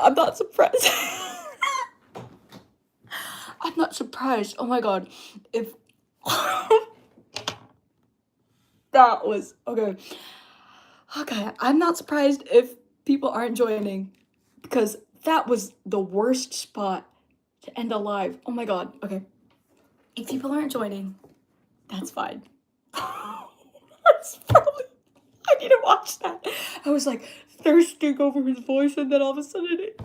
I'm not surprised. I'm not surprised. Oh my god. If that was okay. Okay, I'm not surprised if people aren't joining because that was the worst spot to end a live. Oh my god. Okay. If people aren't joining, that's fine. That's probably I need to watch that. I was like thirsting over his voice and then all of a sudden it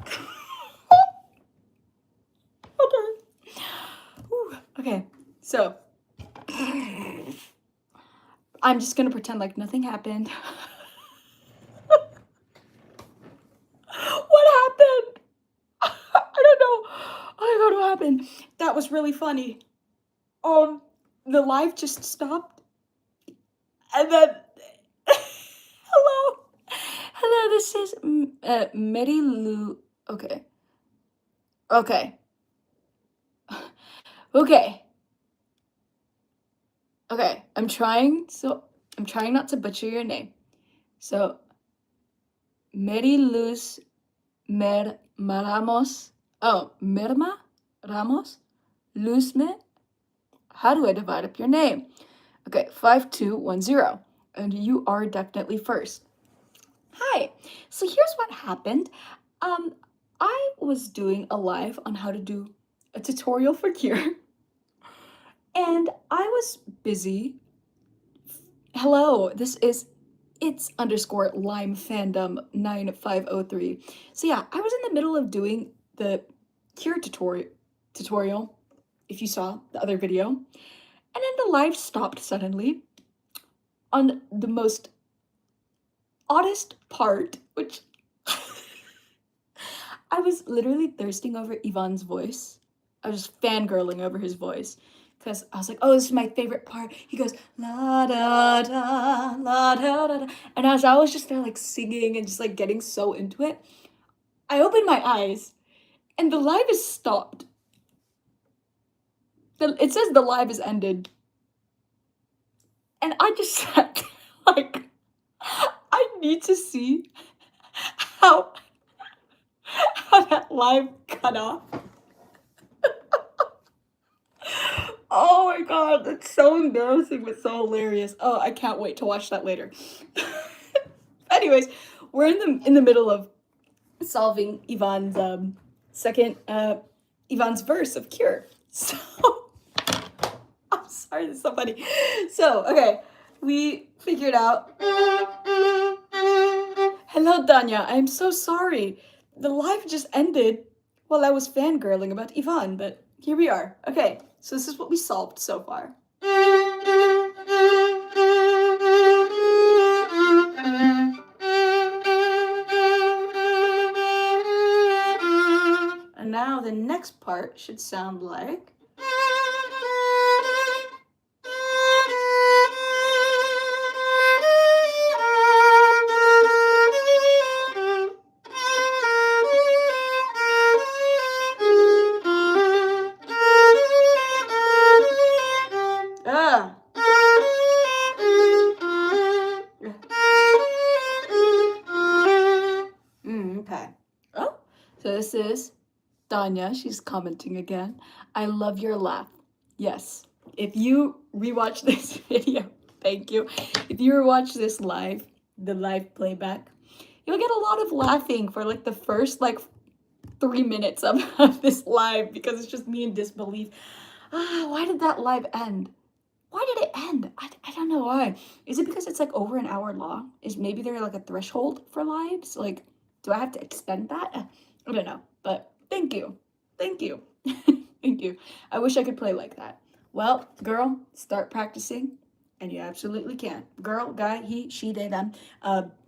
okay. Whew. Okay. So I'm just gonna pretend like nothing happened. What happened? I don't know. I don't know what happened. That was really funny. The live just stopped, and then hello, hello. This is Mary Lou. Okay, okay, okay, okay. I'm trying not to butcher your name. So Mary Luz Ramos. Oh, Merma Ramos. Luzme. How do I divide up your name? Okay, 5210. And you are definitely first. Hi. So here's what happened. I was doing a live on how to do a tutorial for Cure. And I was busy. Hello, this is it's underscore lime fandom 9503. So yeah, I was in the middle of doing the Cure tutorial, if you saw the other video. And then the live stopped suddenly on the most oddest part, which I was literally thirsting over Ivan's voice. I was just fangirling over his voice because I was like, oh, this is my favorite part. He goes, la da da, la da da da. And as I was just there, like singing and just like getting so into it, I opened my eyes and the live is stopped. It says the live is ended. And I just sat there, like, I need to see how that live cut off. Oh my god, that's so embarrassing but so hilarious. Oh, I can't wait to watch that later. Anyways, we're in the middle of solving Ivan's Ivan's verse of Cure. So I'm sorry, this is so funny. So, okay, we figured out. Hello, Danya. I'm so sorry. The live just ended while I was fangirling about Ivan, but here we are. Okay, so this is what we solved so far. And now the next part should sound like. Okay. Oh, so this is Danya. She's commenting again. I love your laugh. Yes. If you rewatch this video, thank you. If you rewatch this live, the live playback, you'll get a lot of laughing for like the first 3 minutes of this live because it's just me in disbelief. Why did that live end? Why did it end? I don't know why. Is it because it's like over an hour long? Is maybe there like a threshold for lives? Like, do I have to extend that? I don't know. But thank you. Thank you. Thank you. I wish I could play like that. Well, girl, start practicing. And you absolutely can. Girl, guy, he, she, they, them.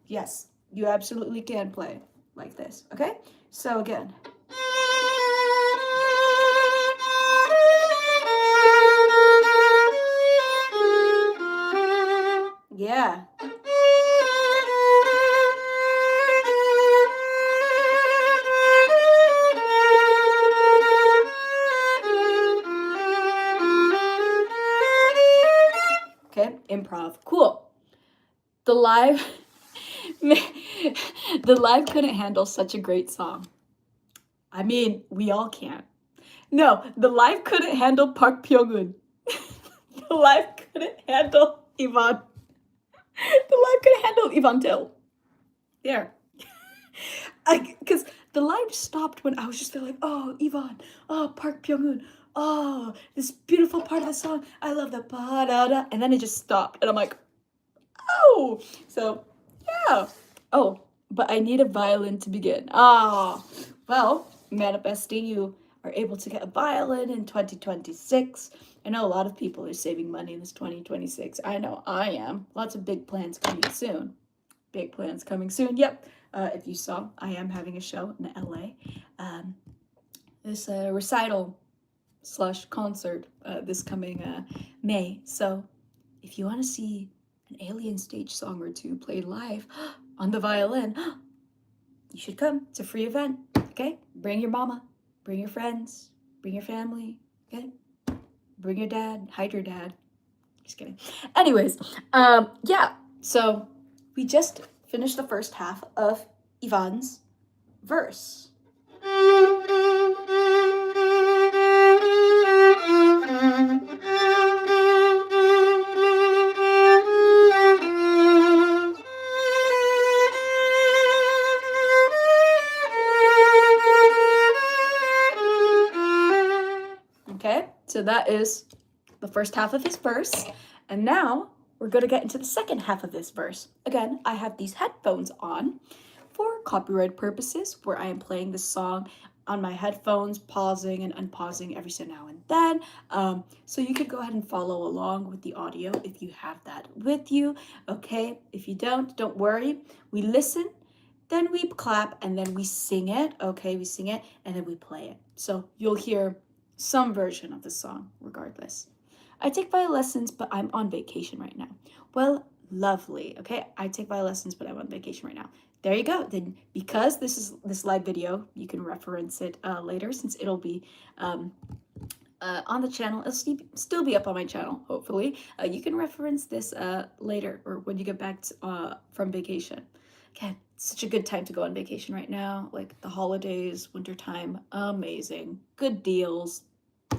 Yes, you absolutely can play like this. Okay? So again. Yeah. Okay, improv. Cool. The live couldn't handle such a great song. I mean, we all can't. No, the live couldn't handle Park Pyung-eun. The live couldn't handle Ivan. The live couldn't handle Ivan Till. There. Because the live stopped when I was just like, oh, Ivan, oh, Park Pyung-eun, oh, this beautiful part of the song. I love the ba-da-da. And then it just stopped. And I'm like, oh. So, yeah. Oh, but I need a violin to begin. Ah, well, manifesting you are able to get a violin in 2026. I know a lot of people are saving money in this 2026. I know I am. Lots of big plans coming soon. Big plans coming soon. Yep. If you saw, I am having a show in LA. This recital / concert this coming May. So if you want to see an alien stage song or two played live on the violin, you should come. It's a free event. Okay? Bring your mama, bring your friends, bring your family. Okay? Bring your dad, hide your dad. Just kidding. Anyways, yeah. So we just finished the first half of Ivan's verse. Okay, so that is the first half of his verse. And now we're going to get into the second half of this verse. Again, I have these headphones on for copyright purposes, where I am playing this song on my headphones, pausing and unpausing every so now and then. So you could go ahead and follow along with the audio if you have that with you. Okay, if you don't worry. We listen, then we clap, and then we sing it. Okay, we sing it, and then we play it. So you'll hear some version of the song regardless. I take violin lessons, but I'm on vacation right now. Well, lovely. Okay, I take violin lessons, but I'm on vacation right now. There you go. Then because this is this live video, you can reference it later, since it'll be on the channel. It'll still be up on my channel, hopefully. You can reference this later, or when you get back to, from vacation. Again, such a good time to go on vacation right now. Like the holidays, wintertime, amazing. Good deals.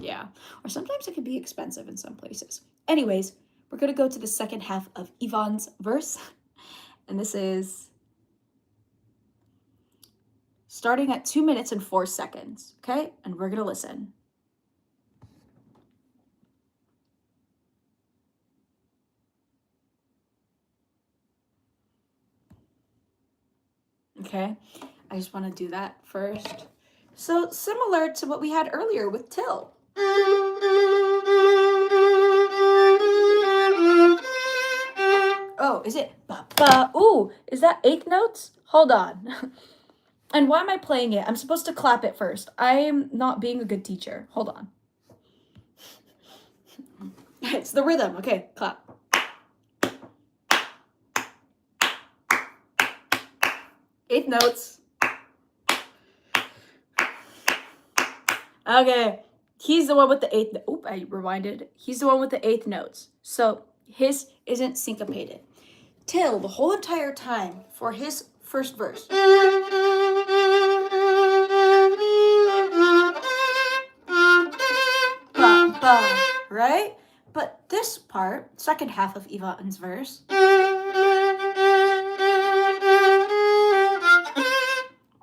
Yeah. Or sometimes it can be expensive in some places. Anyways, we're going to go to the second half of Ivan's verse. And this is starting at 2 minutes and 4 seconds. Okay? And we're going to listen. Okay? I just want to do that first. So similar to what we had earlier with Till. Oh, is it ba ba? Ooh, is that 8th notes? Hold on. And why am I playing it? I'm supposed to clap it first. I am not being a good teacher. Hold on. It's the rhythm. Okay, clap. 8th notes. Okay, he's the one with the 8th. Oop, I rewinded. He's the one with the 8th notes. So his isn't syncopated. Till the whole entire time for his first verse. Ba, ba, right? But this part, second half of Ivan's verse.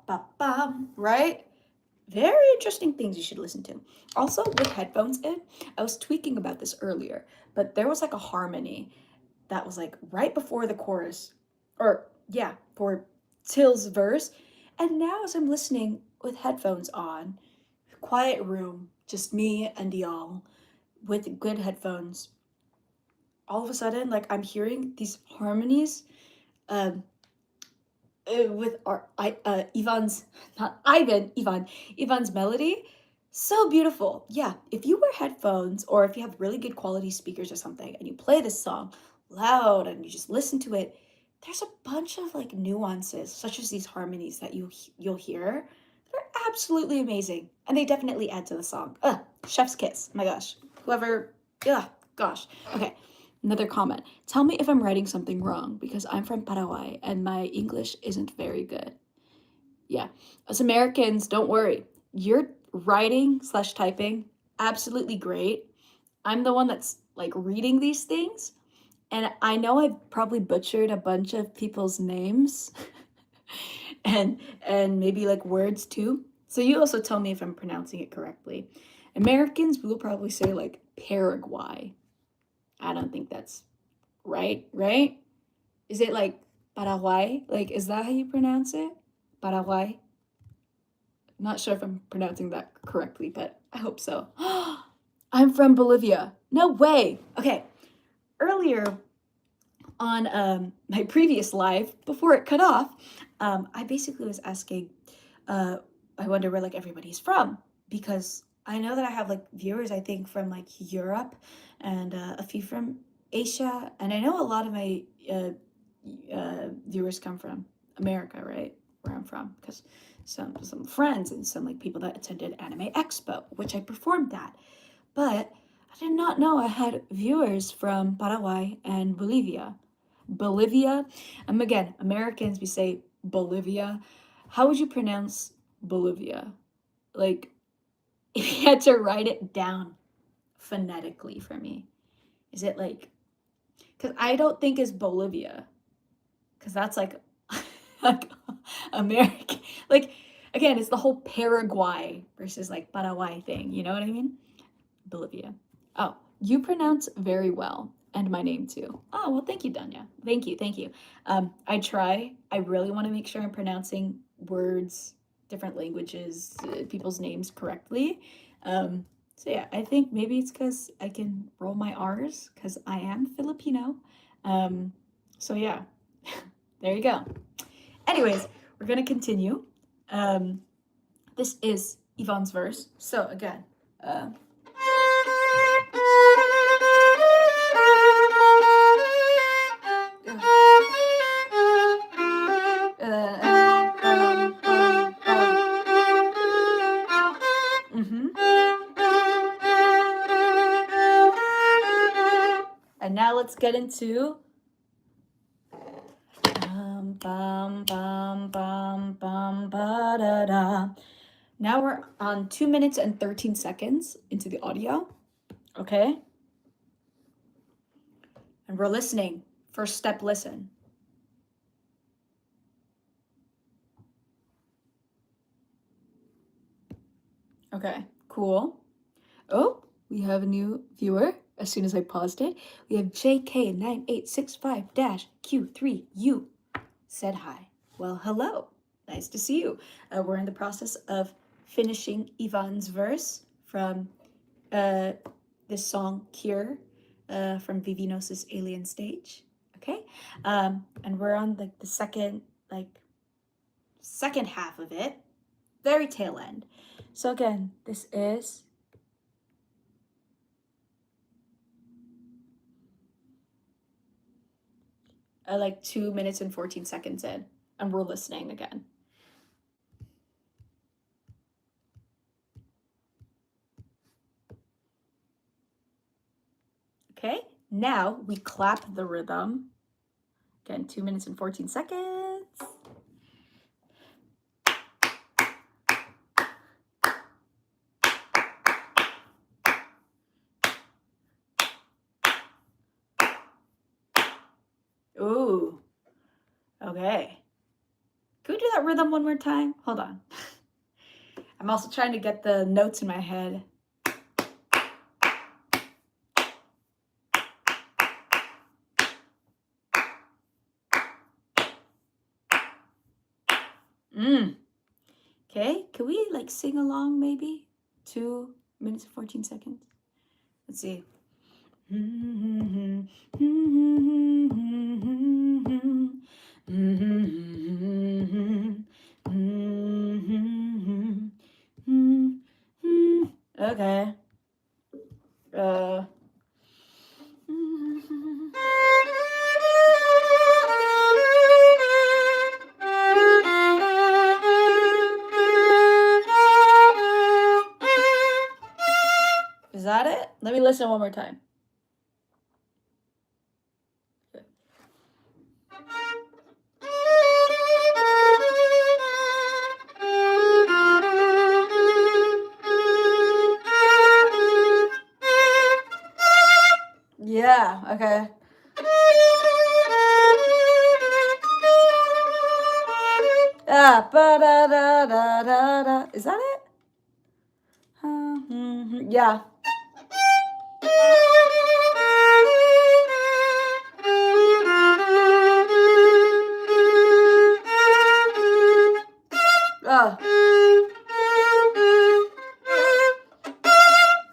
Ba, ba, right? Very interesting things you should listen to. Also, with headphones in, I was tweaking about this earlier, but there was like a harmony that was like right before the chorus, or yeah, for Till's verse. And now as I'm listening with headphones on, quiet room, just me and y'all with good headphones, all of a sudden, like I'm hearing these harmonies with Ivan's melody. So beautiful. Yeah, if you wear headphones, or if you have really good quality speakers or something, and you play this song loud and you just listen to it, there's a bunch of like nuances, such as these harmonies that you'll hear. They're absolutely amazing, and they definitely add to the song. Chef's kiss. My gosh. Whoever. Gosh. Okay. Another comment. Tell me if I'm writing something wrong, because I'm from Paraguay and my English isn't very good. Yeah. Us Americans, don't worry. your writing slash typing, absolutely great. I'm the one that's like reading these things, and I know I've probably butchered a bunch of people's names and maybe like words too. So you also tell me if I'm pronouncing it correctly. Americans will probably say like Paraguay. I don't think that's right, right? Is it like Paraguay? Like, is that how you pronounce it? Paraguay? I'm not sure if I'm pronouncing that correctly, but I hope so. I'm from Bolivia. No way. Okay. Earlier on my previous live, before it cut off, I basically was asking, I wonder where like everybody's from, because I know that I have like viewers, I think, from like Europe and a few from Asia, and I know a lot of my viewers come from America, right? Where I'm from, because some friends and some like people that attended Anime Expo, which I performed at. But I did not know I had viewers from Paraguay and Bolivia. Bolivia, again, Americans, we say Bolivia. How would you pronounce Bolivia? Like, if you had to write it down phonetically for me, is it like, because I don't think it's Bolivia, because that's like American. Like, again, it's the whole Paraguay versus like Paraguay thing. You know what I mean? Bolivia. Oh, you pronounce very well. And my name too. Oh, well, thank you, Danya. Thank you, thank you. I try. I really want to make sure I'm pronouncing words, different languages, people's names correctly. So yeah, I think maybe it's because I can roll my R's because I am Filipino. So yeah, there you go. Anyways, we're gonna continue. This is Yvonne's verse. So again, and now let's get into bum bum bum bum ba da da. Now we're on 2 minutes and 13 seconds into the audio. Okay? And we're listening. First step, listen. Okay, cool. Oh, we have a new viewer. As soon as I paused it, we have JK9865-Q3U said hi. Well, hello. Nice to see you. We're in the process of finishing Yvonne's verse from this song Cure from Vivinos' Alien Stage. Okay? And we're on like the second half of it. Very tail end. So again, this is like 2 minutes and 14 seconds in, and we're listening again. Okay, now we clap the rhythm. Again, 2 minutes and 14 seconds. Ooh, okay. Can we do that rhythm one more time? Hold on. I'm also trying to get the notes in my head. Okay, can we like sing along maybe? 2 minutes and 14 seconds. Let's see. Okay. Is that it? Let me listen one more time. Okay. Ba da da da da da. Is that it? Yeah.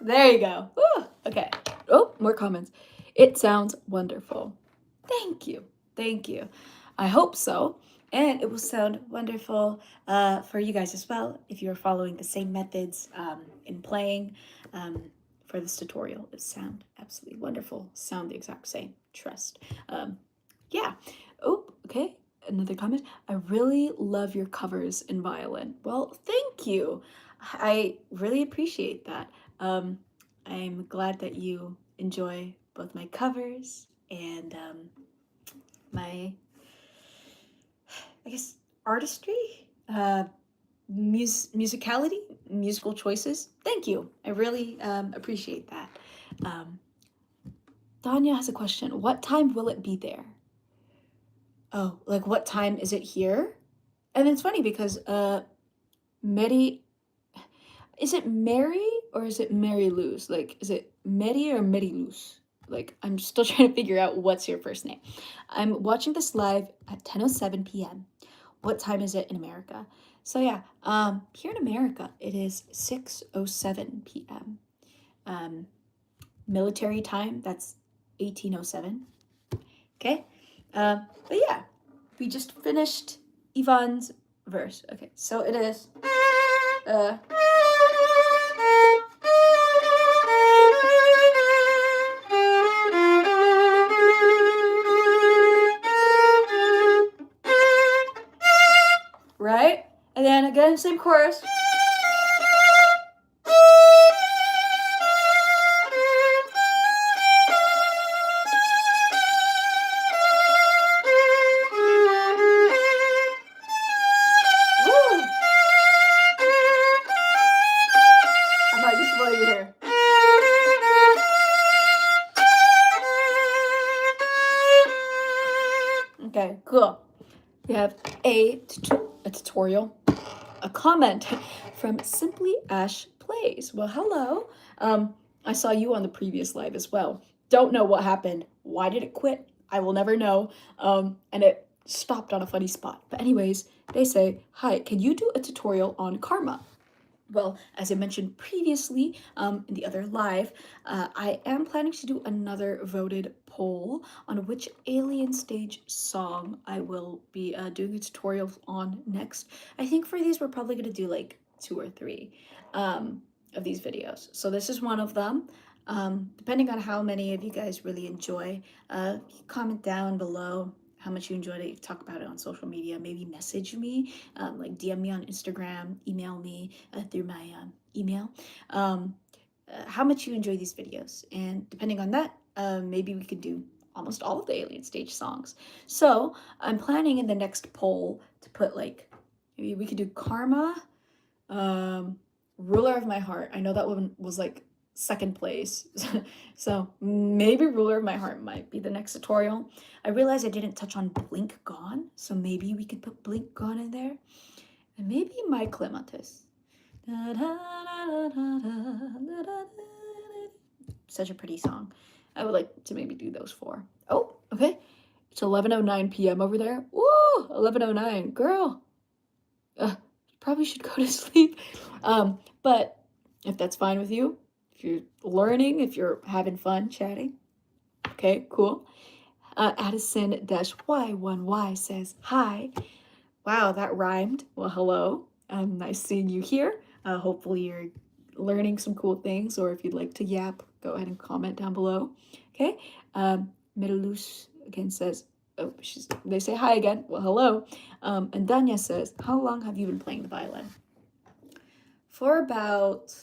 There you go. Woo. Okay. Oh, more comments. It sounds wonderful. Thank you. Thank you. I hope so. And it will sound wonderful for you guys as well if you're following the same methods in playing for this tutorial. It sound absolutely wonderful. Sound the exact same. Trust. Yeah. Oh, okay. Another comment. I really love your covers in violin. Well, thank you. I really appreciate that. I'm glad that you enjoy both my covers and my, I guess, artistry, musicality, musical choices. Thank you. I really appreciate that. Danya has a question. What time will it be there? Oh, like what time is it here? And it's funny because Mary, is it Mary or is it Mary Luz? Like, is it Mary or Mary Luz? Like, I'm still trying to figure out what's your first name. I'm watching this live at 10:07 p.m. What time is it in America? So yeah, here in America, it is 6:07 p.m. Military time, that's 18:07. Okay, but yeah, we just finished Ivan's verse. Okay, so it is. Right? And then again, same chorus. Woo! I'm not used to what you hear. Okay, cool. We have a tutorial, a comment from Simply Ash Plays. Well, hello. I saw you on the previous live as well. Don't know what happened. Why did it quit? I will never know. And it stopped on a funny spot. But anyways, they say, hi, can you do a tutorial on karma? Well, as I mentioned previously in the other live, I am planning to do another voted poll on which Alien Stage song I will be doing a tutorial on next. I think for these we're probably going to do like 2 or 3 of these videos. So this is one of them. Depending on how many of you guys really enjoy, comment down below how much you enjoyed it. You talk about it on social media. Maybe message me, like DM me on Instagram, email me through my email. How much you enjoy these videos, and depending on that, maybe we could do almost all of the Alien Stage songs. So I'm planning in the next poll to put like, maybe we could do Karma, Ruler of My Heart. I know that one was like second place. So maybe Ruler of My Heart might be the next tutorial. I realized I didn't touch on Blink Gone, so maybe we could put Blink Gone in there. And maybe My Clematis. Such a pretty song. I would like to maybe do those 4. Oh, okay. It's 11:09 p.m. over there. Woo! 11:09. Girl. Probably should go to sleep. But if that's fine with you, if you're learning, if you're having fun chatting, okay, cool. Addison-Y1Y says, hi. Wow, that rhymed. Well, hello. Nice seeing you here. Hopefully you're learning some cool things, or if you'd like to yap, go ahead and comment down below. Okay. Medelus again says, oh, they say hi again. Well, hello. And Danya says, how long have you been playing the violin? For about,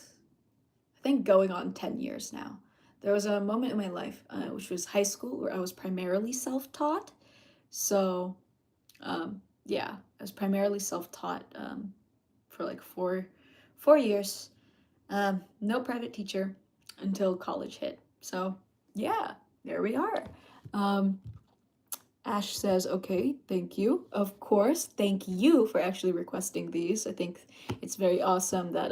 I think, going on 10 years now. There was a moment in my life, which was high school, where I was primarily self-taught. So, yeah, I was primarily self-taught for like four years. No private teacher until college hit. So, yeah, there we are. Ash says, okay, thank you. Of course, thank you for actually requesting these. I think it's very awesome that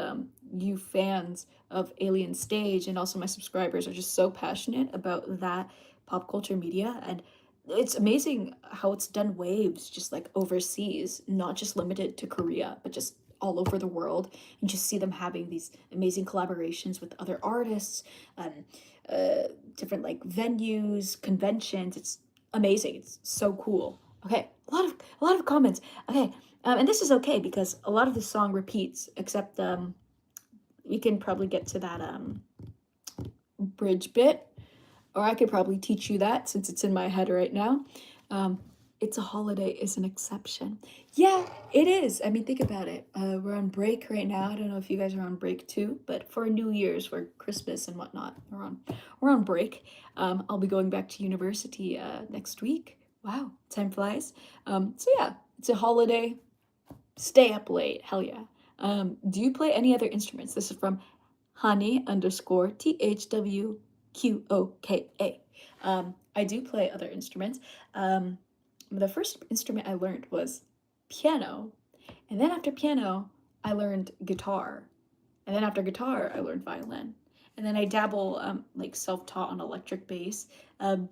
you fans of Alien Stage and also my subscribers are just so passionate about that pop culture media. And it's amazing how it's done waves just like overseas, not just limited to Korea, but just all over the world. And just see them having these amazing collaborations with other artists and different like venues, conventions. It's amazing. It's so cool. Okay, a lot of comments. Okay, and this is okay because a lot of the song repeats, except we can probably get to that bridge bit, or I could probably teach you that since it's in my head right now. Um, it's a holiday is an exception. Yeah, it is. I mean, think about it. We're on break right now. I don't know if you guys are on break too, but for New Year's, for Christmas and whatnot, we're on break. I'll be going back to university next week. Wow, time flies. So yeah, it's a holiday. Stay up late. Hell yeah. Do you play any other instruments? This is from Hani underscore THWQOKA. I do play other instruments. The first instrument I learned was piano, and then after piano, I learned guitar, and then after guitar, I learned violin, and then I dabble like self-taught on electric bass. Um,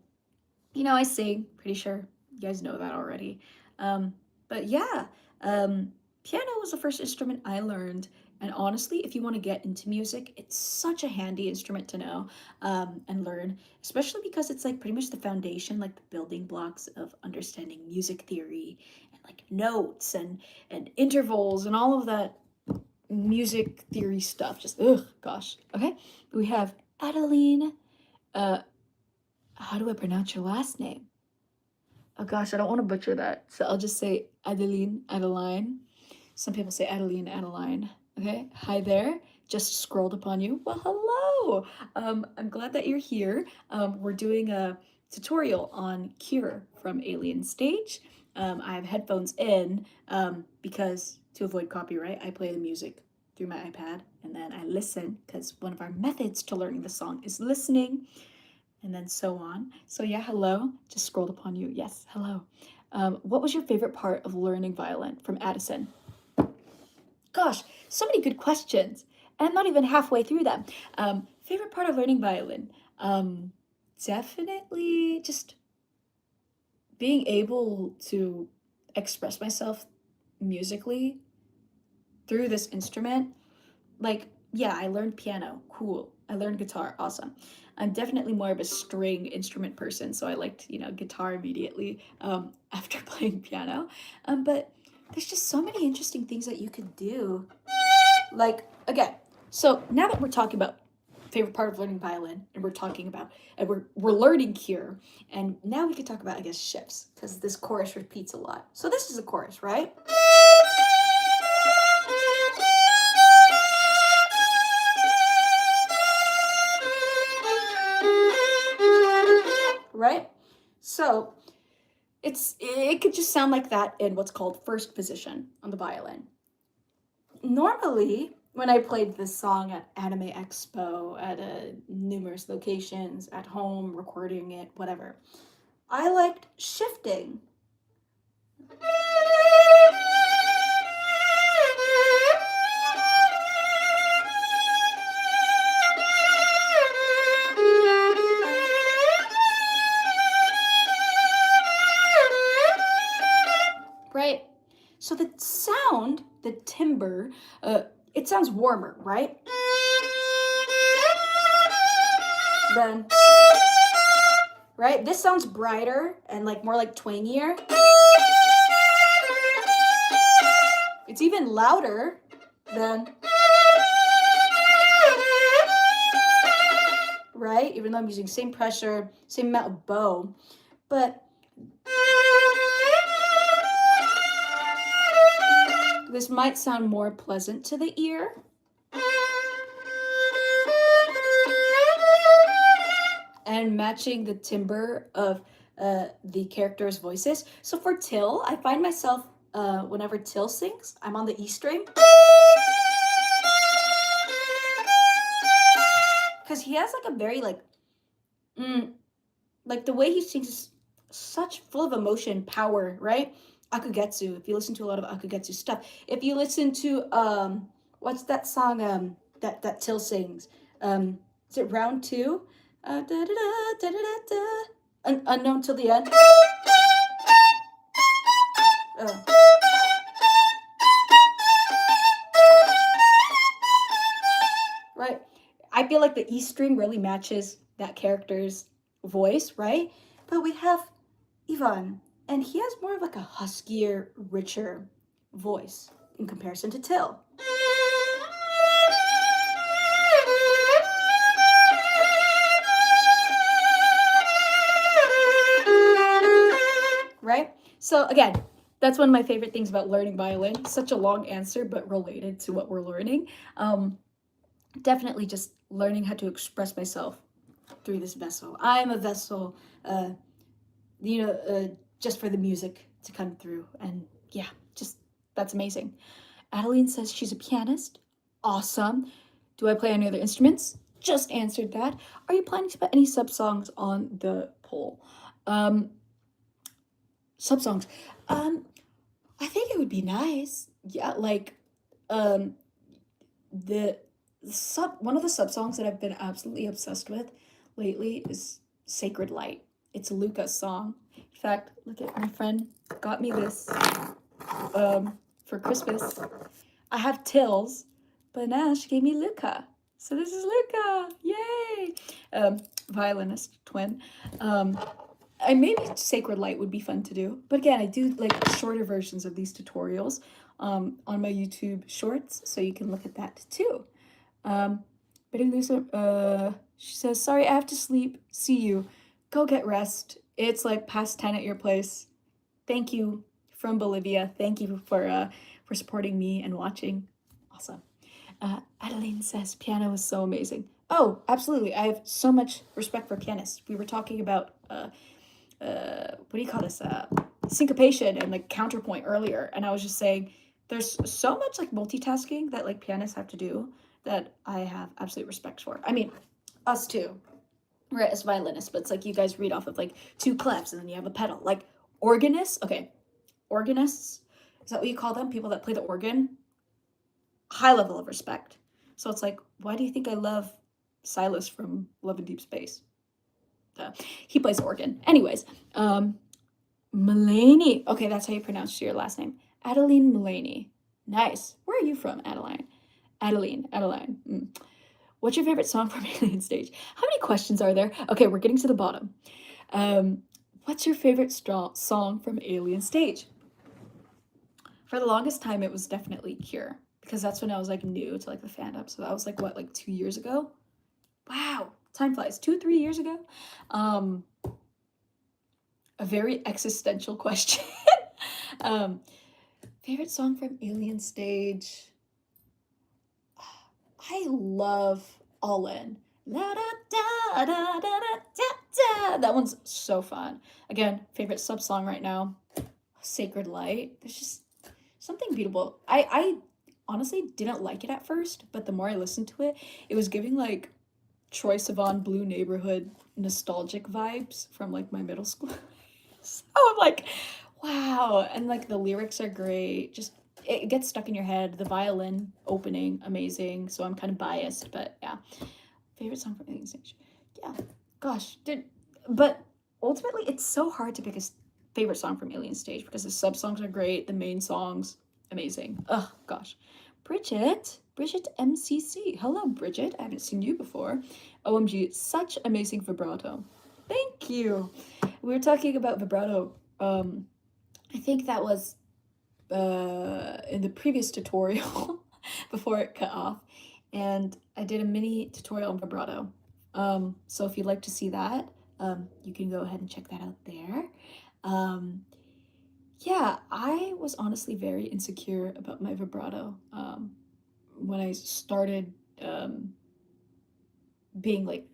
I sing. Pretty sure you guys know that already. But yeah, piano was the first instrument I learned. And honestly, if you want to get into music, it's such a handy instrument to know and learn, especially because it's like pretty much the foundation, like the building blocks of understanding music theory and like notes and intervals and all of that music theory stuff. Just gosh. Okay, we have Adeline. Uh, how do I pronounce your last name? Oh gosh, I don't want to butcher that. So I'll just say Adeline. Some people say Adeline, Adeline. Okay, hi there. Just scrolled upon you. Well, hello. I'm glad that you're here. We're doing a tutorial on Cure from Alien Stage. I have headphones in because to avoid copyright, I play the music through my iPad and then I listen because one of our methods to learning the song is listening and then so on. So yeah, hello. Just scrolled upon you. Yes, hello. What was your favorite part of learning violin from Addison? Gosh, so many good questions. And I'm not even halfway through them. Favorite part of learning violin? Definitely just being able to express myself musically through this instrument. Like, yeah, I learned piano. Cool. I learned guitar. Awesome. I'm definitely more of a string instrument person, so I liked, guitar immediately after playing piano. But there's just so many interesting things that you could do. Like, again, so now that we're talking about favorite part of learning violin, and we're talking about, and we're learning Cure, and now we could talk about, I guess, shifts, because this chorus repeats a lot. So this is a chorus, right? Right? So it could just sound like that in what's called first position on the violin. Normally, when I played this song at Anime Expo, at numerous locations, at home, recording it, whatever, I liked shifting. Right? So the sound, the timbre, it sounds warmer, right? Then, right? This sounds brighter and like more like twangier. It's even louder than, right? Even though I'm using same pressure, same amount of bow, but this might sound more pleasant to the ear. And matching the timbre of the characters' voices. So for Till, I find myself, whenever Till sings, I'm on the E string. Because he has like a very like, Like the way he sings is such full of emotion, power, right? Akugetsu. If you listen to a lot of Akugetsu stuff, if you listen to what's that song that Till sings? Is it round two? Da, da, da, da, da, da. Unknown till the end. Uh, right? I feel like the E string really matches that character's voice, right? But we have Ivan, and he has more of like a huskier, richer voice in comparison to Till. Right? So again, that's one of my favorite things about learning violin. Such a long answer, but related to what we're learning. Definitely just learning how to express myself through this vessel. I'm a vessel, just for the music to come through. And yeah, just that's amazing. Adeline says she's a pianist. Awesome. Do I play any other instruments? Just answered that. Are you planning to put any sub songs on the poll? Sub songs. I think it would be nice. Yeah, like the one of the sub songs that I've been absolutely obsessed with lately is Sacred Light. It's Luca's song. In fact, look at my friend got me this for Christmas. I have Tills, but now she gave me Luca. So this is Luca. Yay! Violinist twin. And maybe Sacred Light would be fun to do. But again, I do like shorter versions of these tutorials on my YouTube shorts, so you can look at that too. She says, sorry, I have to sleep. See you. Go get rest. It's like past 10 at your place. Thank you from Bolivia. Thank you for supporting me and watching. Awesome. Adeline says, piano is so amazing. Oh, absolutely. I have so much respect for pianists. We were talking about, what do you call this? Syncopation and like counterpoint earlier. And I was just saying, there's so much like multitasking that like pianists have to do that I have absolute respect for. I mean, us too, right, as violinists, but it's like you guys read off of like two clefs and then you have a pedal. Like organists, okay, organists, is that what you call them? People that play the organ? High level of respect. So it's like, why do you think I love Silas from Love and Deep Space? He plays organ. Anyways, Mulaney. Okay, that's how you pronounce your last name. Adeline Mulaney. Nice. Where are you from, Adeline? Adeline. What's your favorite song from Alien Stage? How many questions are there? Okay, we're getting to the bottom. What's your favorite song from Alien Stage? For the longest time, it was definitely Cure, because that's when I was like new to like the fandom. So that was like what, like 2 years ago? Wow, time flies. 2-3 years ago. A very existential question. Favorite song from Alien Stage? I love All In. La, da, da, da, da, da, da. That one's so fun. Again, favorite sub song right now, Sacred Light. There's just something beautiful. I honestly didn't like it at first, but the more I listened to it, it was giving like Troye Sivan Blue Neighborhood nostalgic vibes from like my middle school. So I'm like, wow. And like the lyrics are great. Just it gets stuck in your head. The violin opening, amazing. So I'm kind of biased, but yeah. Favorite song from Alien Stage? Yeah. Gosh, but ultimately it's so hard to pick a favorite song from Alien Stage because the sub songs are great, the main songs, amazing. Oh gosh. Bridget MCC. Hello, Bridget. I haven't seen you before. OMG, such amazing vibrato. Thank you. We were talking about vibrato. I think that was in the previous tutorial before it cut off. And I did a mini tutorial on vibrato. So if you'd like to see that, you can go ahead and check that out there. Yeah, I was honestly very insecure about my vibrato when I started being like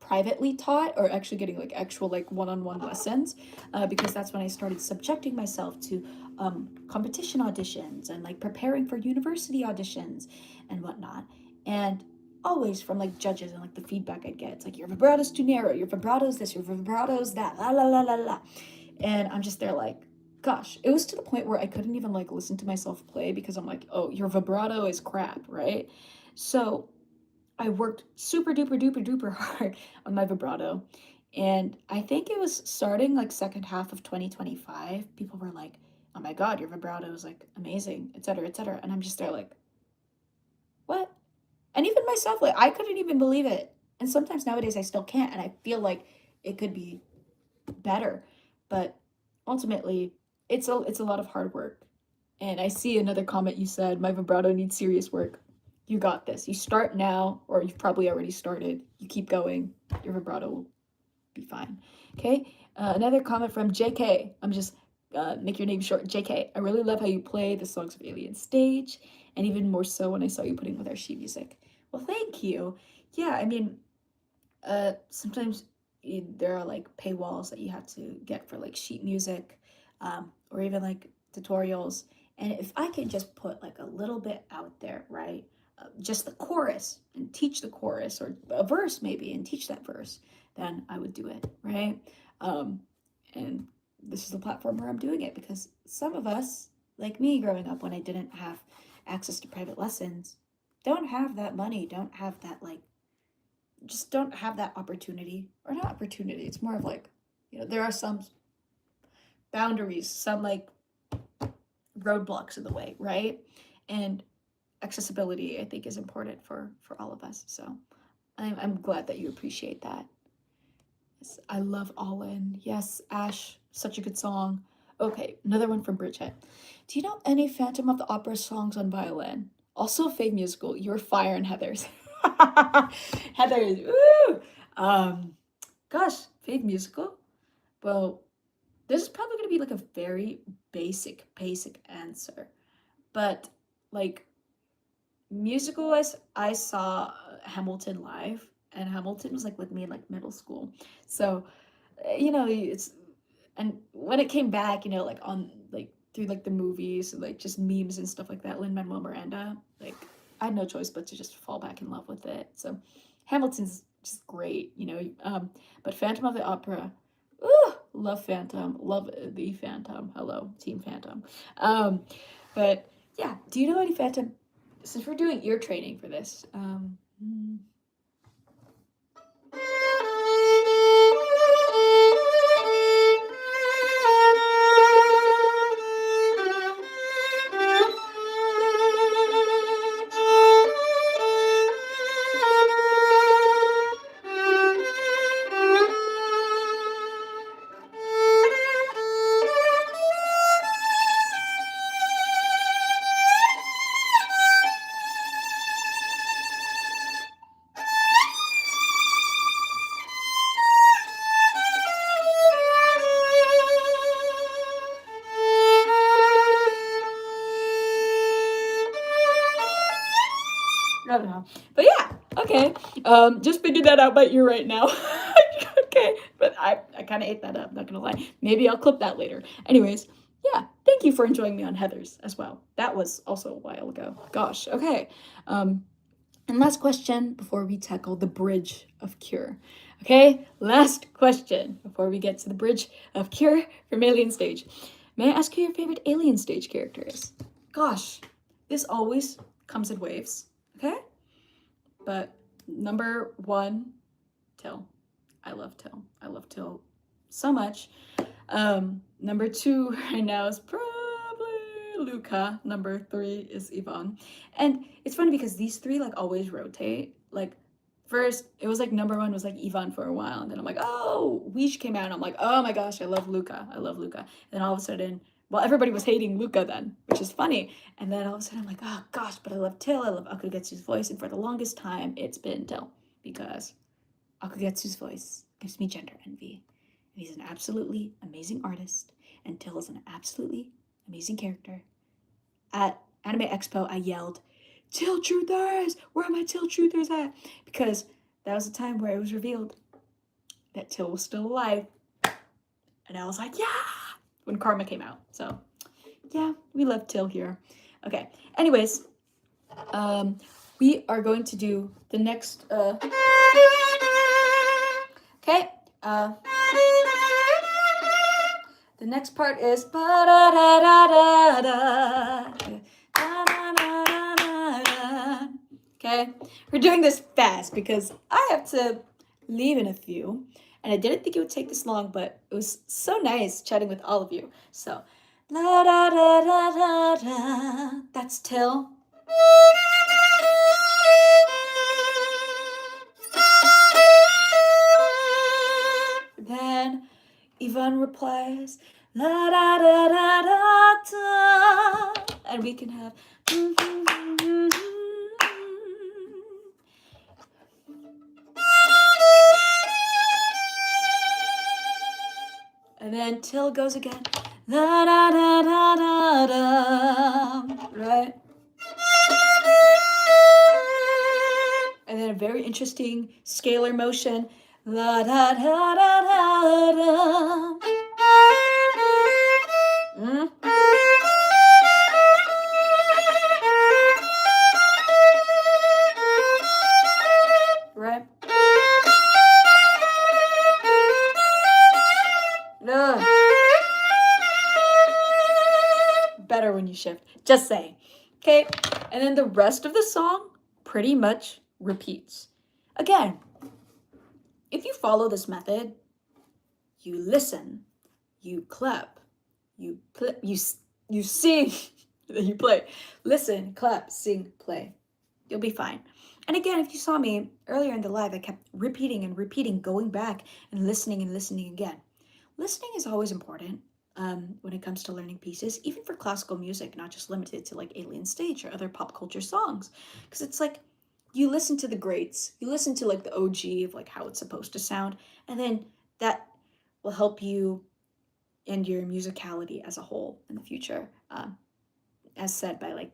privately taught or actually getting like actual like one-on-one lessons because that's when I started subjecting myself to competition auditions and like preparing for university auditions and whatnot. And always from like judges and like the feedback I get. It's like your vibrato's too narrow, your vibrato's this, your vibrato's that, la la la la la. And I'm just there like, gosh, it was to the point where I couldn't even like listen to myself play because I'm like, oh, your vibrato is crap, right? So I worked super duper duper duper hard on my vibrato. And I think it was starting like second half of 2025. People were like, oh my God, your vibrato is like amazing, et cetera, et cetera. And I'm just there like, what? And even myself, like I couldn't even believe it. And sometimes nowadays I still can't. And I feel like it could be better. But ultimately, it's a lot of hard work. And I see another comment you said, my vibrato needs serious work. You got this. You start now, or you've probably already started. You keep going. Your vibrato will be fine. Okay. Another comment from JK. I'm just make your name short. JK. I really love how you play the songs of Alien Stage, and even more so when I saw you putting with our sheet music. Well, thank you. Yeah, I mean, sometimes there are like paywalls that you have to get for like sheet music, or even like tutorials. And if I can just put like a little bit out there, right? Just the chorus and teach the chorus, or a verse maybe and teach that verse, then I would do it, right? And this is the platform where I'm doing it because some of us, like me growing up when I didn't have access to private lessons, don't have that money, don't have that like just don't have that opportunity, or not opportunity, it's more of like, there are some boundaries, some like roadblocks in the way, right? And accessibility, I think, is important for all of us. So I'm glad that you appreciate that. Yes, I love All In. Yes, Ash, such a good song. Okay, another one from Bridget. Do you know any Phantom of the Opera songs on violin? Also, Fave Musical. You're fire and Heathers. Heathers. Woo! Um, Gosh, Fave Musical. Well, this is probably gonna be like a very basic answer, but like musical, I saw Hamilton live, and Hamilton was like with me in like middle school, so it's and when it came back, like on like through like the movies, like just memes and stuff like that, Lin-Manuel Miranda, like I had no choice but to just fall back in love with it. So Hamilton's just great, but Phantom of the Opera, ooh, love Phantom, love the Phantom. Hello, Team Phantom. But yeah, do you know any Phantom? Since we're doing ear training for this, I don't know. But yeah, okay. Just figured that out by ear right now. Okay, but I kind of ate that up, not gonna lie. Maybe I'll clip that later. Anyways, yeah, thank you for enjoying me on Heathers as well. That was also a while ago. Gosh, okay. And last question before we tackle the bridge of cure. Okay, last question before we get to the bridge of cure from Alien Stage. May I ask who your favorite Alien Stage character is? Gosh, this always comes in waves. Okay? But number one, Till. I love Till. I love Till so much. Number two right now is probably Luca. Number three is Yvonne. And it's funny because these three like always rotate. Like first it was like number one was like Yvonne for a while, and then I'm like, oh, Weesh came out, and I'm like, oh my gosh, I love Luca. I love Luca. And then all of a sudden, well, everybody was hating Luca then, which is funny. And then all of a sudden I'm like, oh gosh, but I love Till. I love Akugetsu's voice, and for the longest time it's been Till because Akugetsu's voice gives me gender envy. And he's an absolutely amazing artist, and Till is an absolutely amazing character. At Anime Expo, I yelled, Till Truthers! Where are my Till Truthers at? Because that was the time where it was revealed that Till was still alive. And I was like, yeah! When Karma came out. So, yeah, we love Till here. Okay, anyways, we are going to do the next okay, the next part is okay. We're doing this fast because I have to leave in a few, and I didn't think it would take this long, but it was so nice chatting with all of you. So la da da da da da. That's Till. Then Yvonne replies, la da da da da da, and we can have. And then Till goes again, la da da da da da, right? And then a very interesting scalar motion, la da da da da da. Right? Better when you shift. Just saying. Okay, and then the rest of the song pretty much repeats. Again, if you follow this method, you listen, you clap, you sing, you play. Listen, clap, sing, play. You'll be fine. And again, if you saw me earlier in the live, I kept repeating and repeating, going back and listening again. Listening is always important when it comes to learning pieces, even for classical music, not just limited to like Alien Stage or other pop culture songs. Because it's like, you listen to the greats, you listen to like the OG of like how it's supposed to sound, and then that will help you in your musicality as a whole in the future, as said by like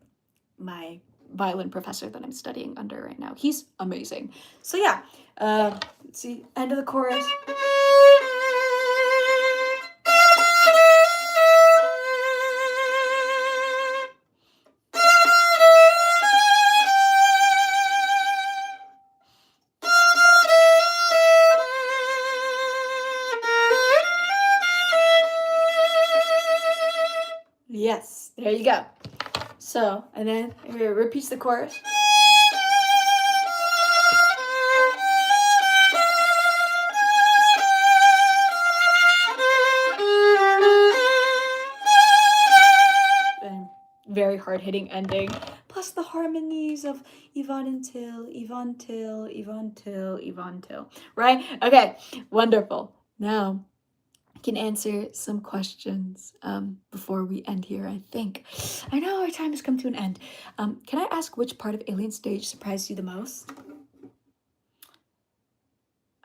my violin professor that I'm studying under right now. He's amazing. So yeah, let's see, end of the chorus. Yes, there you go. So, and then it repeats the chorus. And very hard-hitting ending. Plus the harmonies of Yvonne and Till, Yvonne Till, Yvonne Till, Yvonne Till. Right? Okay, wonderful. Now, can answer some questions before we end here, I think. I know our time has come to an end. Can I ask which part of Alien Stage surprised you the most?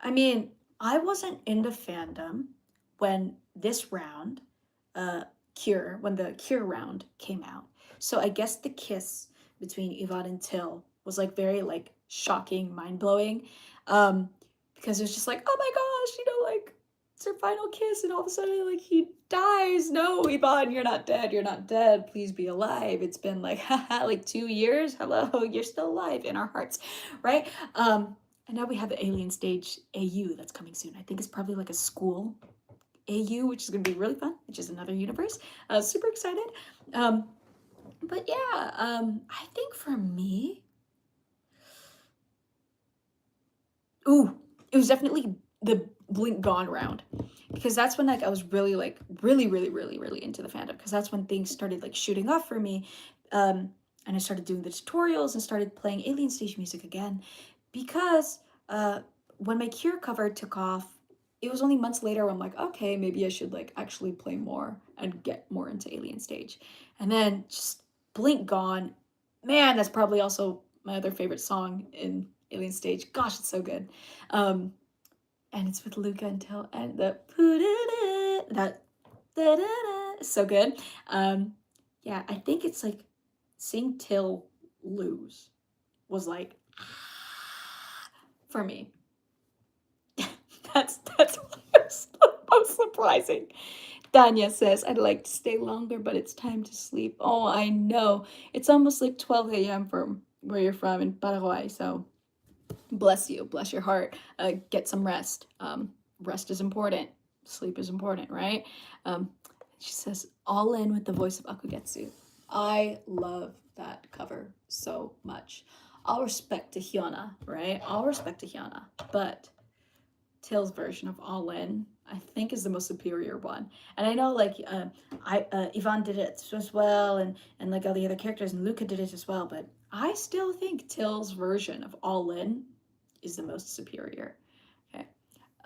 I mean, I wasn't in the fandom when this round, when the Cure round came out. So I guess the kiss between Yvonne and Till was like very like shocking, mind-blowing. Because it was just like, oh my gosh, like it's her final kiss, and all of a sudden like he dies. No, Yvonne, you're not dead, please be alive. It's been like like 2 years. Hello, you're still alive in our hearts, right? And now we have the Alien Stage AU that's coming soon. I think it's probably like a school AU, which is gonna be really fun, which is another universe. Super excited. But yeah, I think for me, it was definitely the Blink Gone round, because that's when like I was really really into the fandom, because that's when things started like shooting off for me, and I started doing the tutorials and started playing Alien Stage music again, because when my Cure cover took off, it was only months later where I'm like, okay, maybe I should like actually play more and get more into Alien Stage. And then just Blink Gone, man, that's probably also my other favorite song in Alien Stage. Gosh, it's so good. And it's with Luca and Till, and the that so good. Yeah, I think it's like seeing Till lose was like for me. that's what's most surprising. Danya says, I'd like to stay longer, but it's time to sleep. Oh, I know. It's almost like 12 a.m. for where you're from in Paraguay. So bless you, bless your heart. Get some rest. Rest is important. Sleep is important, right? Um, she says, all in with the voice of Akugetsu. I love that cover so much. All respect to Hyuna, right? All respect to Hyuna. But Tails' version of All In, I think, is the most superior one. And I know, like, Ivan did it as well, and like all the other characters, and Luca did it as well. But I still think Tails' version of All In is the most superior. Okay.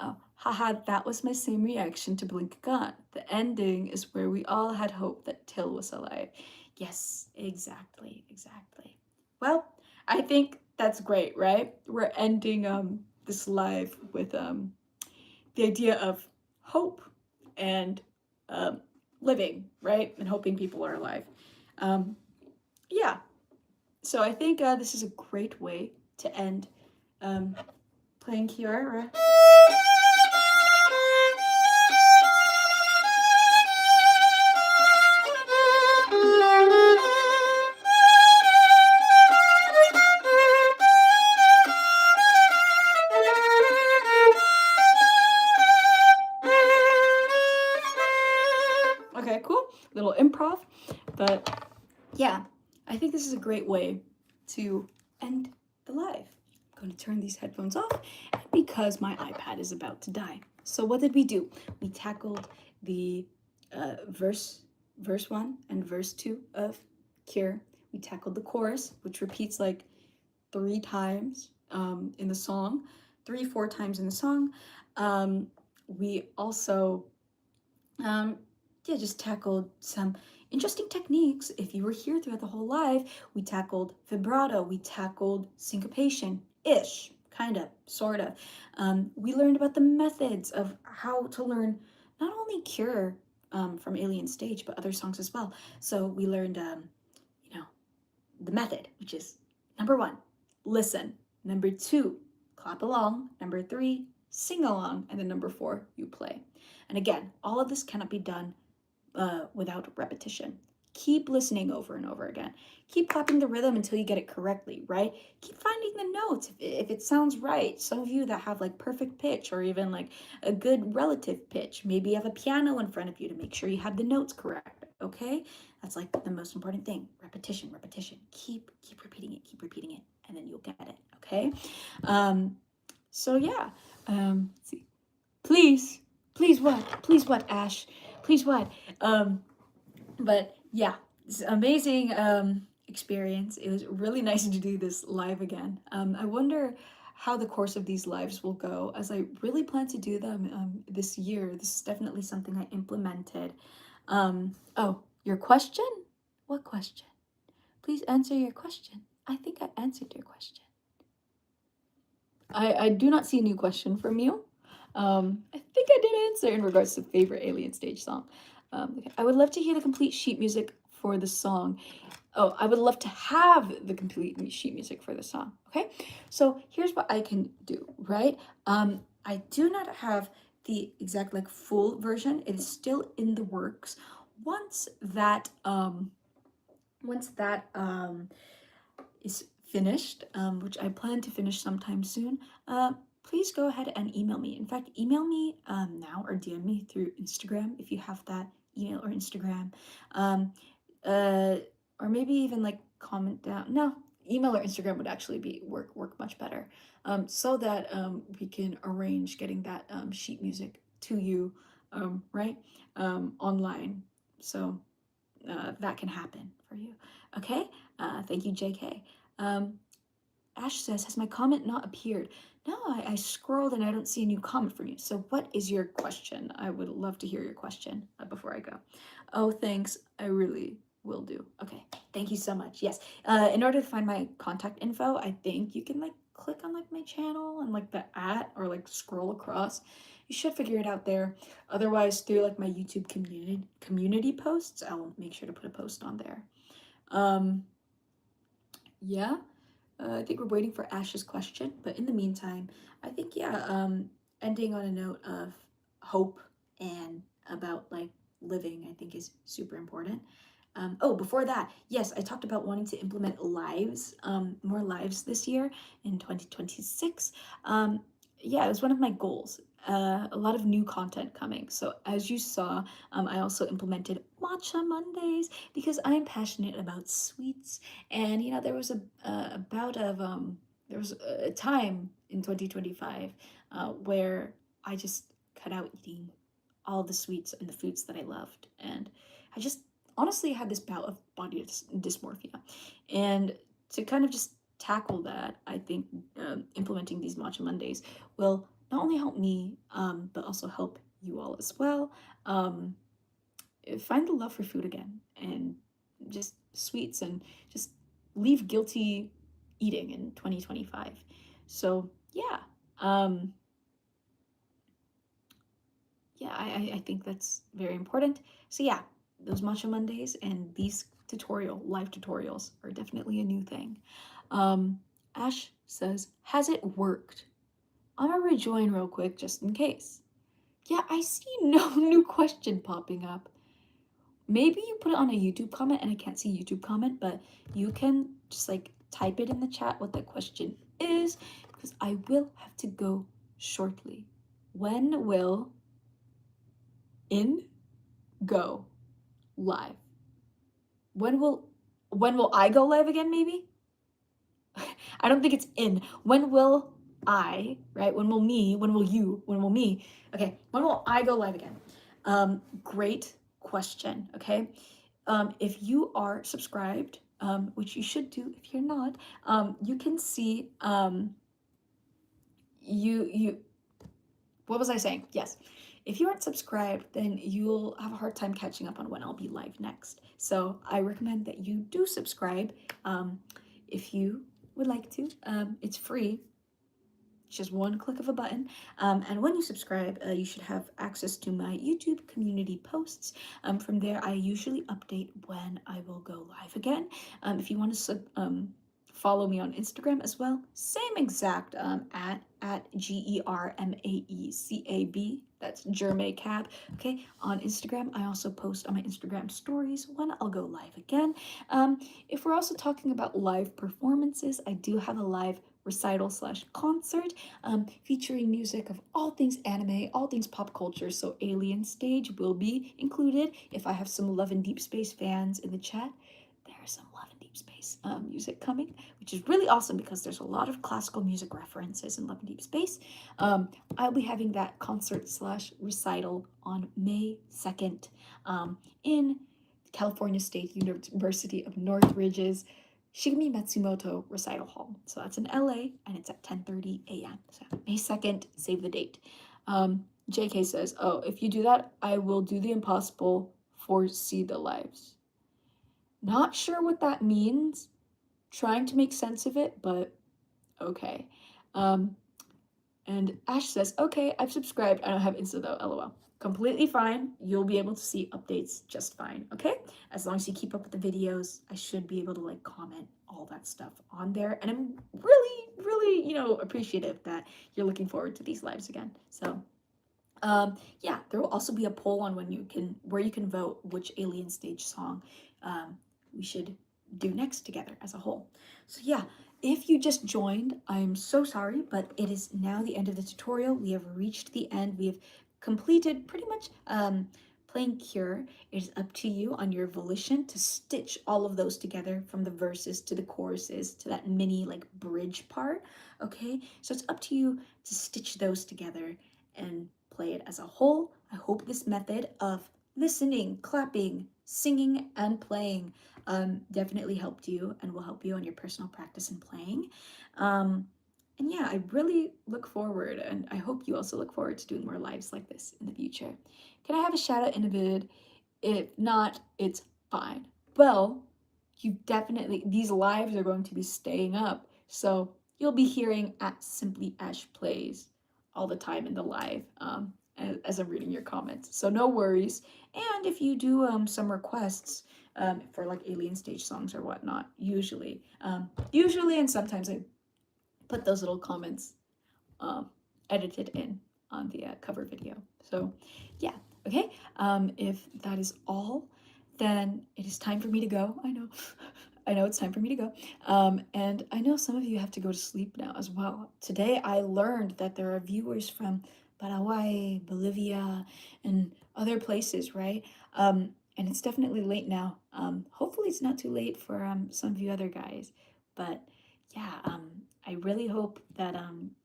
Oh, haha, that was my same reaction to Blink a Gun. The ending is where we all had hope that Till was alive. Yes, exactly, exactly. Well, I think that's great, right? We're ending this live with the idea of hope and um, living, right? And hoping people are alive. Um, yeah. So I think this is a great way to end playing Kiara. Okay, cool. Little improv. But yeah, I think this is a great way to end the live. I'm going to turn these headphones off because my iPad is about to die. So what did we do? We tackled the verse 1 and verse 2 of Cure. We tackled the chorus, which repeats like 3 times in the song, 4 times in the song. We also just tackled some interesting techniques. If you were here throughout the whole live, we tackled vibrato, we tackled syncopation ish, kind of, sort of. We learned about the methods of how to learn not only Cure from Alien Stage, but other songs as well. So we learned, the method, which is number 1, listen. Number 2, clap along. Number 3, sing along. And then number 4, you play. And again, all of this cannot be done without repetition. Keep listening over and over again. Keep clapping the rhythm until you get it correctly, right? Keep finding the notes if it sounds right. Some of you that have like perfect pitch or even like a good relative pitch, maybe you have a piano in front of you to make sure you have the notes correct, okay? That's like the most important thing. Repetition, repetition. Keep repeating it, and then you'll get it, okay? So yeah, let's see. Please what, Ash? Please what? But yeah, it's an amazing experience. It was really nice to do this live again. I wonder how the course of these lives will go, as I really plan to do them this year. This is definitely something I implemented. Oh, your question? What question? Please answer your question. I think I answered your question. I do not see a new question from you. I think I did answer in regards to favorite Alien Stage song. Okay. I would love to hear the complete sheet music for the song. Oh, I would love to have the complete sheet music for the song. Okay, so here's what I can do, right? I do not have the exact like full version. It is still in the works. Once that is finished, which I plan to finish sometime soon, please go ahead and email me. In fact, email me now or DM me through Instagram if you have that email or Instagram. Or maybe even like comment down. No, email or Instagram would actually be work much better. So that we can arrange getting that sheet music to you, right, online. So that can happen for you. Okay. Thank you, JK. Ash says, has my comment not appeared? No, I scrolled and I don't see a new comment from you. So what is your question? I would love to hear your question before I go. Oh, thanks. I really will do. Okay. Thank you so much. Yes. In order to find my contact info, I think you can like click on like my channel and like the @ or like scroll across. You should figure it out there. Otherwise, through like my YouTube community posts, I'll make sure to put a post on there. Yeah. I think we're waiting for Ash's question, but in the meantime, I think ending on a note of hope and about like living, I think is super important. Oh, before that, yes, I talked about wanting to implement lives, more lives this year in 2026. Yeah, it was one of my goals. A lot of new content coming. So as you saw, I also implemented Matcha Mondays because I'm passionate about sweets. And there was a bout of there was a time in 2025 where I just cut out eating all the sweets and the foods that I loved, and I just honestly had this bout of body dysmorphia. And to kind of just tackle that, I think implementing these Matcha Mondays will not only help me, but also help you all as well. Um, find the love for food again and just sweets and just leave guilty eating in 2025. So, yeah. Um, yeah, I think that's very important. So yeah, those Matcha Mondays and these live tutorials are definitely a new thing. Um, Ash says, has it worked? I'm gonna rejoin real quick just in case. Yeah, I see no new question popping up. Maybe you put it on a YouTube comment and I can't see YouTube comment, but you can just like type it in the chat what the question is because I will have to go shortly. When will in go live? When will I go live again, maybe? I don't think it's in. When will I, right? When will me? When will you? When will me? Okay, when will I go live again? Great question, okay? If you are subscribed, which you should do if you're not, you can see, you what was I saying? Yes. If you aren't subscribed, then you'll have a hard time catching up on when I'll be live next. So I recommend that you do subscribe if you would like to. It's free. It's just one click of a button. And when you subscribe, you should have access to my YouTube community posts. From there, I usually update when I will go live again. If you want to follow me on Instagram as well, same exact at GERMAECAB. That's Germacab. Okay, on Instagram, I also post on my Instagram stories when I'll go live again. If we're also talking about live performances, I do have a live recital slash concert featuring music of all things anime, all things pop culture. So Alien Stage will be included. If I have some Love and Deep Space fans in the chat, there's some Love and Deep Space music coming, which is really awesome because there's a lot of classical music references in Love and Deep Space. I'll be having that concert slash recital on May 2nd in California State University of Northridge's Shigemi Matsumoto Recital Hall. So that's in LA and it's at 10:30 a.m. So May 2nd, save the date. JK says, oh, if you do that, I will do the impossible for See the Lives. Not sure what that means. Trying to make sense of it, but okay. And Ash says, okay, I've subscribed. I don't have Insta though, lol. Completely fine. You'll be able to see updates just fine, okay? As long as you keep up with the videos, I should be able to like comment all that stuff on there. And I'm really, really, appreciative that you're looking forward to these lives again. So yeah, there will also be a poll on where you can vote which Alien Stage song we should do next together as a whole. So yeah, if you just joined, I'm so sorry, but it is now the end of the tutorial. We have reached the end. We have completed pretty much playing Cure. It is up to you on your volition to stitch all of those together from the verses to the choruses to that mini like bridge part, okay? So it's up to you to stitch those together and play it as a whole. I hope this method of listening, clapping, singing, and playing definitely helped you and will help you on your personal practice and playing. And yeah, I really look forward, and I hope you also look forward to doing more lives like this in the future. Can I have a shout out in a vid? If not, it's fine. Well, these lives are going to be staying up, so you'll be hearing at Simply Ash Plays all the time in the live as I'm reading your comments. So no worries. And if you do some requests for like Alien Stage songs or whatnot, usually and sometimes I put those little comments edited in on the cover video. So yeah, okay. If that is all, then it is time for me to go. I know. I know it's time for me to go. And I know some of you have to go to sleep now as well. Today I learned that there are viewers from Paraguay, Bolivia, and other places, right? And it's definitely late now. Hopefully it's not too late for some of you other guys. But yeah, I really hope that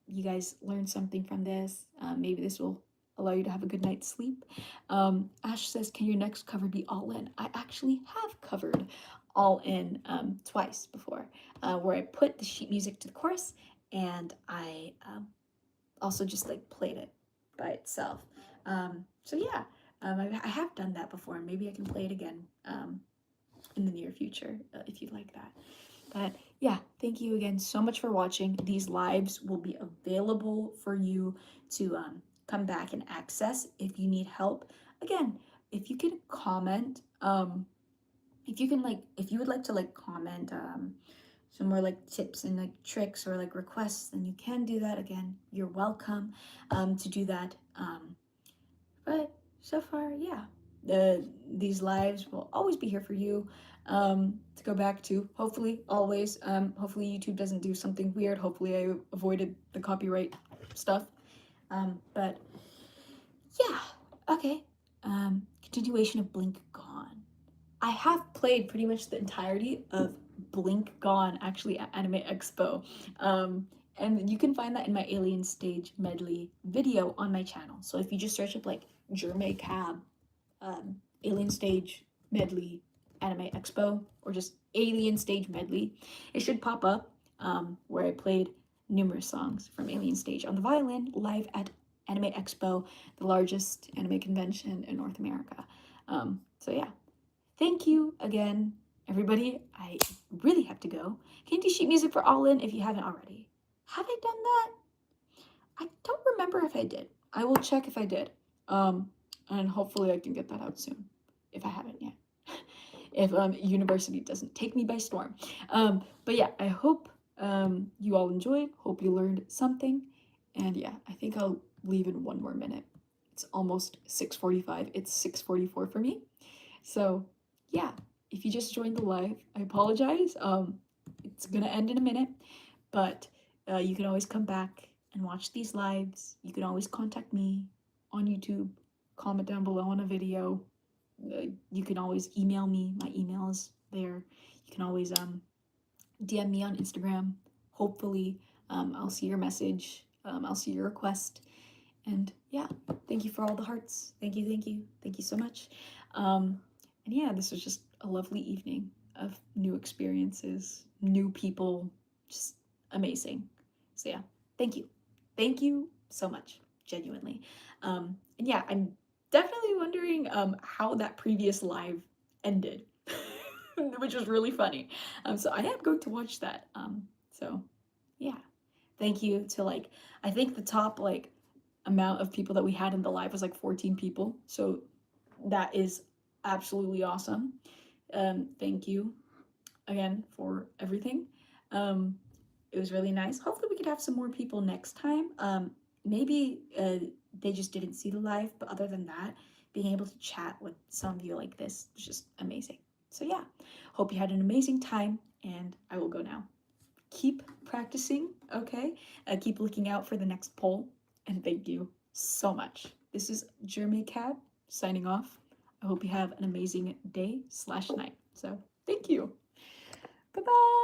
you guys learned something from this. Maybe this will allow you to have a good night's sleep. Ash says, can your next cover be All In? I actually have covered All In twice before, where I put the sheet music to the chorus and I also just like played it by itself. So yeah, I have done that before, and maybe I can play it again in the near future if you'd like that. But yeah, thank you again so much for watching. These lives will be available for you to come back and access if you need help. Again, if you can comment, if you would like to like comment some more like tips and like tricks or like requests, then you can do that. Again, you're welcome to do that. But so far, yeah, these lives will always be here for you to go back to. Hopefully, always. Hopefully, YouTube doesn't do something weird. Hopefully, I avoided the copyright stuff. But yeah, okay. Continuation of Blink Gone. I have played pretty much the entirety of Blink Gone actually at Anime Expo. And you can find that in my Alien Stage medley video on my channel. So if you just search up like Jerme Cab, Alien Stage medley Anime Expo, or just Alien Stage medley, it should pop up where I played numerous songs from Alien Stage on the violin live at Anime Expo, the largest anime convention in North America. So yeah, thank you again, everybody. I really have to go. Can you do sheet music for All In if you haven't already? Have I done that? I don't remember if I did. I will check if I did. And hopefully I can get that out soon, if I haven't yet. If university doesn't take me by storm. But yeah, I hope you all enjoyed. Hope you learned something. And yeah, I think I'll leave in one more minute. It's almost 6:45. It's 6:44 for me. So yeah, if you just joined the live, I apologize. It's gonna end in a minute, but you can always come back and watch these lives. You can always contact me on YouTube, comment down below on a video. You can always email me. My email is there. You can always DM me on Instagram. Hopefully, I'll see your message. I'll see your request. And yeah, thank you for all the hearts. Thank you, thank you, thank you so much. And yeah, this was just a lovely evening of new experiences, new people, just amazing. So yeah, thank you. Thank you so much, genuinely. And yeah, I'm definitely wondering how that previous live ended, which was really funny. So I am going to watch that. So yeah, thank you to like, I think the top like amount of people that we had in the live was like 14 people. So that is absolutely awesome. Thank you again for everything. It was really nice. Hopefully we could have some more people next time. Maybe they just didn't see the live, but other than that, being able to chat with some of you like this was just amazing. So yeah, hope you had an amazing time, and I will go now. Keep practicing, okay? Keep looking out for the next poll, and thank you so much. This is Jeremy Cab signing off. I hope you have an amazing day/night. So thank you. Bye-bye.